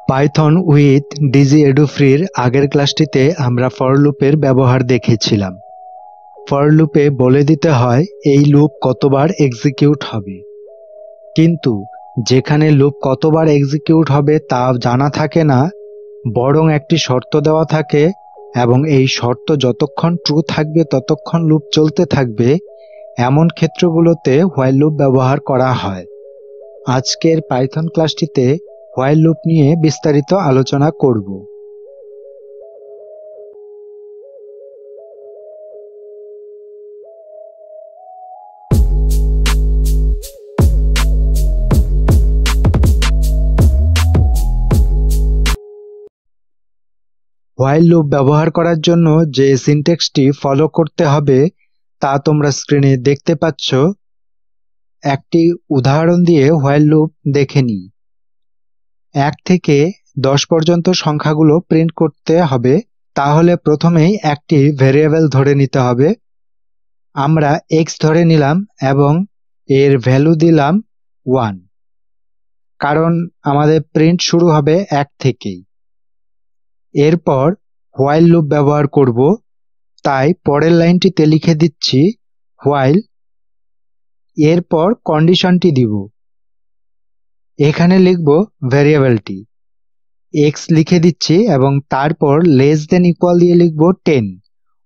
Python with ডিজিএডুফ্রির আগের ক্লাসটিতে আমরা for লুপের ব্যবহার দেখেছিলাম। ফর লুপে বলে দিতে হয় এই লুপ কতবার এক্সিকিউট হবে, কিন্তু যেখানে লুপ কতবার এক্সিকিউট হবে তা জানা থাকে না, বরং একটি শর্ত দেওয়া থাকে এবং এই শর্ত যতক্ষণ ট্রু থাকবে ততক্ষণ লুপ চলতে থাকবে। এমন ক্ষেত্রগুলোতে হোয়াইল লুপ ব্যবহার করা হয়। আজকের পাইথন ক্লাসটিতে হোয়াইল লুপ নিয়ে বিস্তারিত আলোচনা করব। হোয়াইল লুপ ব্যবহার করার জন্য যে সিনট্যাক্সটি ফলো করতে হবে তা তোমরা স্ক্রিনে দেখতে পাচ্ছ। একটি উদাহরণ দিয়ে হোয়াইল লুপ দেখে নিই। 1 থেকে 10 পর্যন্ত সংখ্যাগুলো প্রিন্ট করতে হবে, তাহলে প্রথমেই একটি ভেরিয়েবল ধরে নিতে হবে। আমরা x ধরে নিলাম এবং এর ভ্যালু দিলাম 1, কারণ আমাদের প্রিন্ট শুরু হবে 1 থেকেই। এরপর হোয়াইল লুপ ব্যবহার করব, তাই পরের লাইনটিতে লিখে দিচ্ছি হোয়াইল, এরপর কন্ডিশনটি দিব। এখানে লিখব ভ্যারিয়েবলটি x লিখে দিচ্ছি এবং তারপর লেস দেন ইকুয়াল দিয়ে লিখব 10,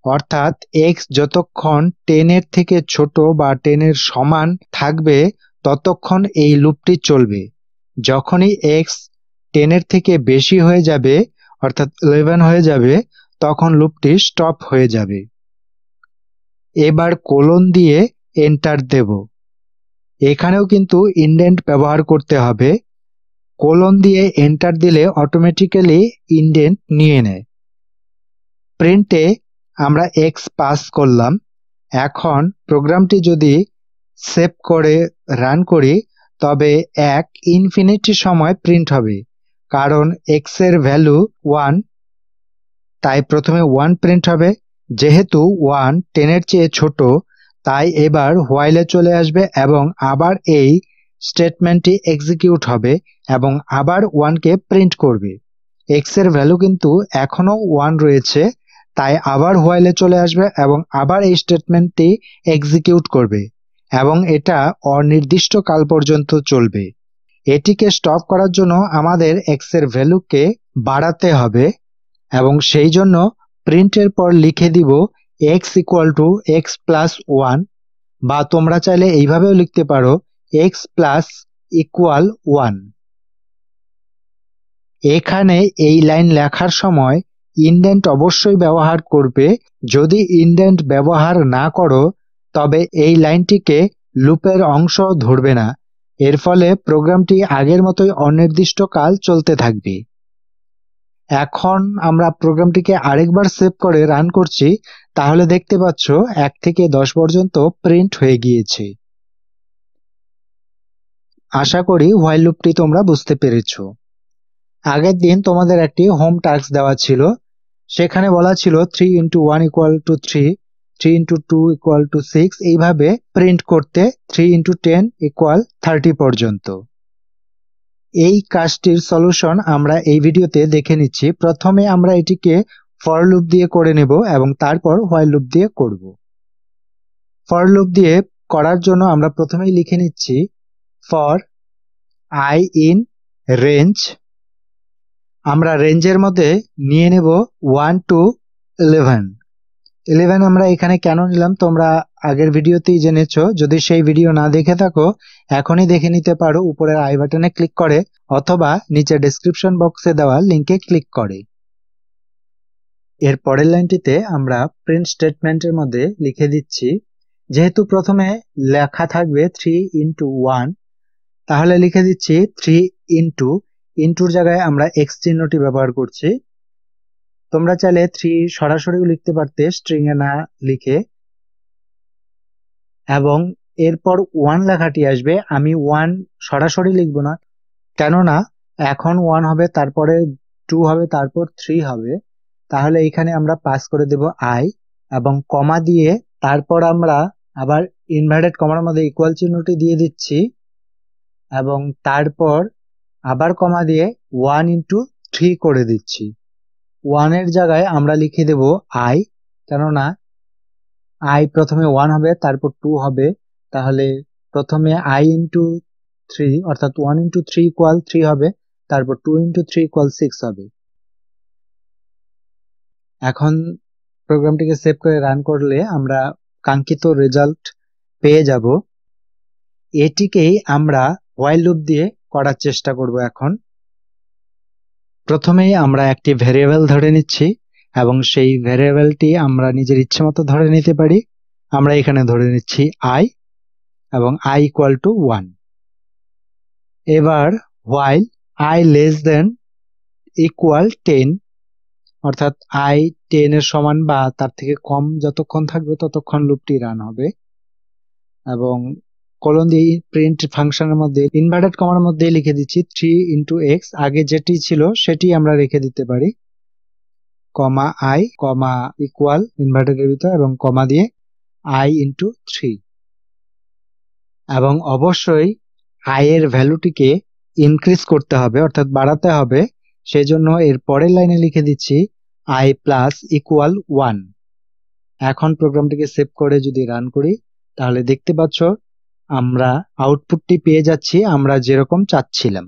অর্থাৎ x যতক্ষণ 10 এর থেকে ছোট বা 10 এর সমান থাকবে ততক্ষণ এই লুপটি চলবে। যখনই x 10 এর থেকে বেশি হয়ে যাবে অর্থাৎ 11 হয়ে যাবে তখন লুপটি স্টপ হয়ে যাবে। এবার কোলন দিয়ে এন্টার দেব। এখানেও কিন্তু ইনডেন্ট ব্যবহার করতে হবে। কোলন দিয়ে এন্টার দিলে অটোমেটিক্যালি ইনডেন্ট নিয়ে নেয়। প্রিন্টে আমরা x পাস করলাম। এখন প্রোগ্রামটি যদি সেভ করে রান করি তবে 1 ইনফিনিটি সময় প্রিন্ট হবে, কারণ x এর ভ্যালু 1, তাই প্রথমে 1 প্রিন্ট হবে। যেহেতু 1 10 এর চেয়ে ছোট, তাই এবার হোয়াইলে চলে আসবে এবং আবার এই স্টেটমেন্টটি এক্সিকিউট হবে এবং আবার 1কে প্রিন্ট করবে। x এর ভ্যালু কিন্তু এখনো 1 রয়েছে, তাই আবার হোয়াইলে চলে আসবে এবং আবার এই স্টেটমেন্টটি এক্সিকিউট করবে এবং এটা অনির্দিষ্ট কাল পর্যন্ত চলবে। এটিকে স্টপ করার জন্য আমাদের x এর ভ্যালুকে বাড়াতে হবে এবং সেই জন্য প্রিন্টের পর লিখে দিব x equal to x plus 1, বা তোমরা চাইলে এইভাবেও লিখতে পারো x প্লাস ইকুয়াল 1। এখানে এই লাইন লেখার সময় ইনডেন্ট অবশ্যই ব্যবহার করবে। যদি ইনডেন্ট ব্যবহার না করো তবে এই লাইনটিকে লুপের অংশ ধরবে না, এর ফলে প্রোগ্রামটি আগের মতোই অনির্দিষ্টকাল চলতে থাকবে। এখন আমরা প্রোগ্রামটিকে আরেকবার সেভ করে রান করছি, তাহলে দেখতে পাচ্ছ 1 থেকে 10 পর্যন্ত প্রিন্ট হয়ে গিয়েছে। আশা করি হোয়াইল লুপটি তোমরা বুঝতে পেরেছো। আগের দিন তোমাদের একটি হোম টাস্ক দেওয়া ছিল, সেখানে বলা ছিল 3 into 1 equal to 3, 3 into 2 equal to 6, এইভাবে প্রিন্ট করতে 3 into 10 equal 30 পর্যন্ত। এই কাজটির সলিউশন আমরা এই ভিডিওতে দেখে নিচ্ছি। প্রথমে আমরা এটিকে ফর লুপ দিয়ে করে নেব এবং তারপর হোয়াইল লুপ দিয়ে করব। ফর লুপ দিয়ে করার জন্য আমরা প্রথমেই লিখে নিচ্ছি ফর I in range। আমরা রেঞ্জের মধ্যে নিয়ে নেব 1 to 11। 11 আমরা এখানে কেন নিলাম তোমরা আগের ভিডিওতেই জেনেছো। যদি সেই ভিডিও না দেখে থাকো এখনই দেখে নিতে পারো উপরের আই বাটনে ক্লিক করে অথবা নিচে ডেসক্রিপশন বক্সে দেওয়া লিংকে ক্লিক করে। এর পরের লাইনটিতে আমরা প্রিন্ট স্টেটমেন্টের মধ্যে লিখে দিচ্ছি, যেহেতু প্রথমে লেখা থাকবে 3 into 1, তাহলে লিখে দিচ্ছি 3 into, ইন্টুর জায়গায় আমরা x চিহ্নটি ব্যবহার করছি। তোমরা চাইলে 3 সরাসরিও লিখতে পারতে স্ট্রিং এ না লিখে, এবং এরপর 1 লেখাটি আসবে। আমি 1 সরাসরি লিখব না, কেননা এখন 1 হবে, তারপরে 2 হবে, তারপর 3 হবে। তাহলে এখানে আমরা পাস করে দেব i এবং কমা দিয়ে তারপর আমরা আবার ইনভার্টেড কমার মধ্যে ইকুয়াল চিহ্নটি দিয়ে দিচ্ছি এবং তারপর আবার কমা দিয়ে 1 × 3 করে দিচ্ছি। 1 এর জায়গায় আমরা লিখে দেব i, কেননা i প্রথমে 1 হবে, তারপর 2 হবে, তাহলে প্রথমে i × 3 অর্থাৎ 1 × 3 = 3 হবে, তারপর 2 × 3 = 6 হবে। এখন প্রোগ্রামটিকে সেভ করে রান করলে আমরা কাঙ্ক্ষিত রেজাল্ট পেয়ে যাব। এটিকেই আমরা while লুপ দিয়ে করার চেষ্টা করব। এখন প্রথমেই আমরা একটি ভেরিয়েবল ধরে নিচ্ছি এবং সেই ভেরিয়েবলটি আমরা নিজের ইচ্ছে মতো ধরে নিতে পারি। আমরা এখানে ধরে নিচ্ছি i এবং i = 1। এবার while i <= 10, অর্থাৎ i 10 এর সমান বা তার থেকে কম যতক্ষণ থাকবে ততক্ষণ লুপটি রান হবে। এবং কোলন দিয়ে প্রিন্ট ফাংশনের মধ্যে ইনভার্টেড কমার মধ্যে লিখে দিচ্ছি 3 × x, আগে যেটি ছিল সেটি আমরা রেখে দিতে পারি, কমা i, কমা ইকুয়াল ইনভার্টেডের ভিতর এবং কমা দিয়ে i × 3। এবং অবশ্যই i এর ভ্যালুটিকে ইনক্রিজ করতে হবে, অর্থাৎ বাড়াতে হবে। সেজন্য এর পরের লাইনে লিখে দিচ্ছি i + = 1। এখন প্রোগ্রামটিকে সেভ করে যদি রান করি তাহলে দেখতে পাচ্ছ আমরা আউটপুটটি পেয়ে যাচ্ছি আমরা যেরকম চাচ্ছিলাম।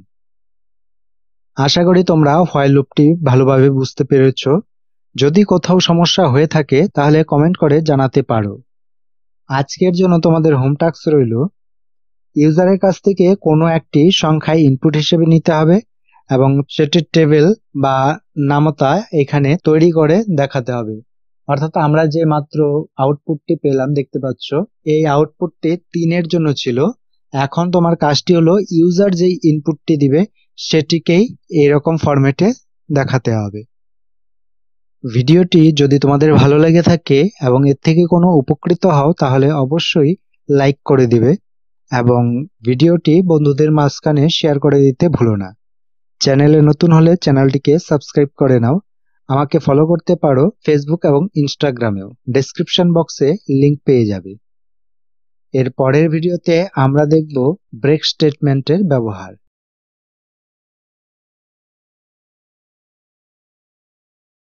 আশা করি তোমরা while লুপটি ভালোভাবে বুঝতে পেরেছ। যদি কোথাও সমস্যা হয়ে থাকে তাহলে কমেন্ট করে জানাতে পারো। আজকের জন্য তোমাদের হোম টাস্ক রইল, ইউজারের কাছ থেকে কোনো একটি সংখ্যা ইনপুট হিসেবে নিতে হবে এবং সেটির টেবিল বা নামতা এখানে তৈরি করে দেখাতে হবে। অর্থাৎ আমরা যে মাত্র আউটপুটটি পেলাম দেখতে পাচ্ছ, এই আউটপুটটি 3 এর জন্য ছিল। এখন তোমার কাজটি হলো ইউজার যেই ইনপুটটি দিবে সেটিকেই এইরকম ফরম্যাটে দেখাতে হবে। ভিডিওটি যদি তোমাদের ভালো লেগে থাকে এবং এর থেকে কোনো উপকৃত হও তাহলে অবশ্যই লাইক করে দিবে এবং ভিডিওটি বন্ধুদের মাঝখানে শেয়ার করে দিতে ভুলো না। চ্যানেলে নতুন হলে চ্যানেলটিকে সাবস্ক্রাইব করে নাও। আমাকে ফলো করতে পারো ফেসবুক এবং ইনস্টাগ্রামেও, ডেসক্রিপশন বক্সে লিংক পেয়ে যাবে। এর পরের ভিডিওতে আমরা দেখব ব্রেক স্টেটমেন্টের ব্যবহার।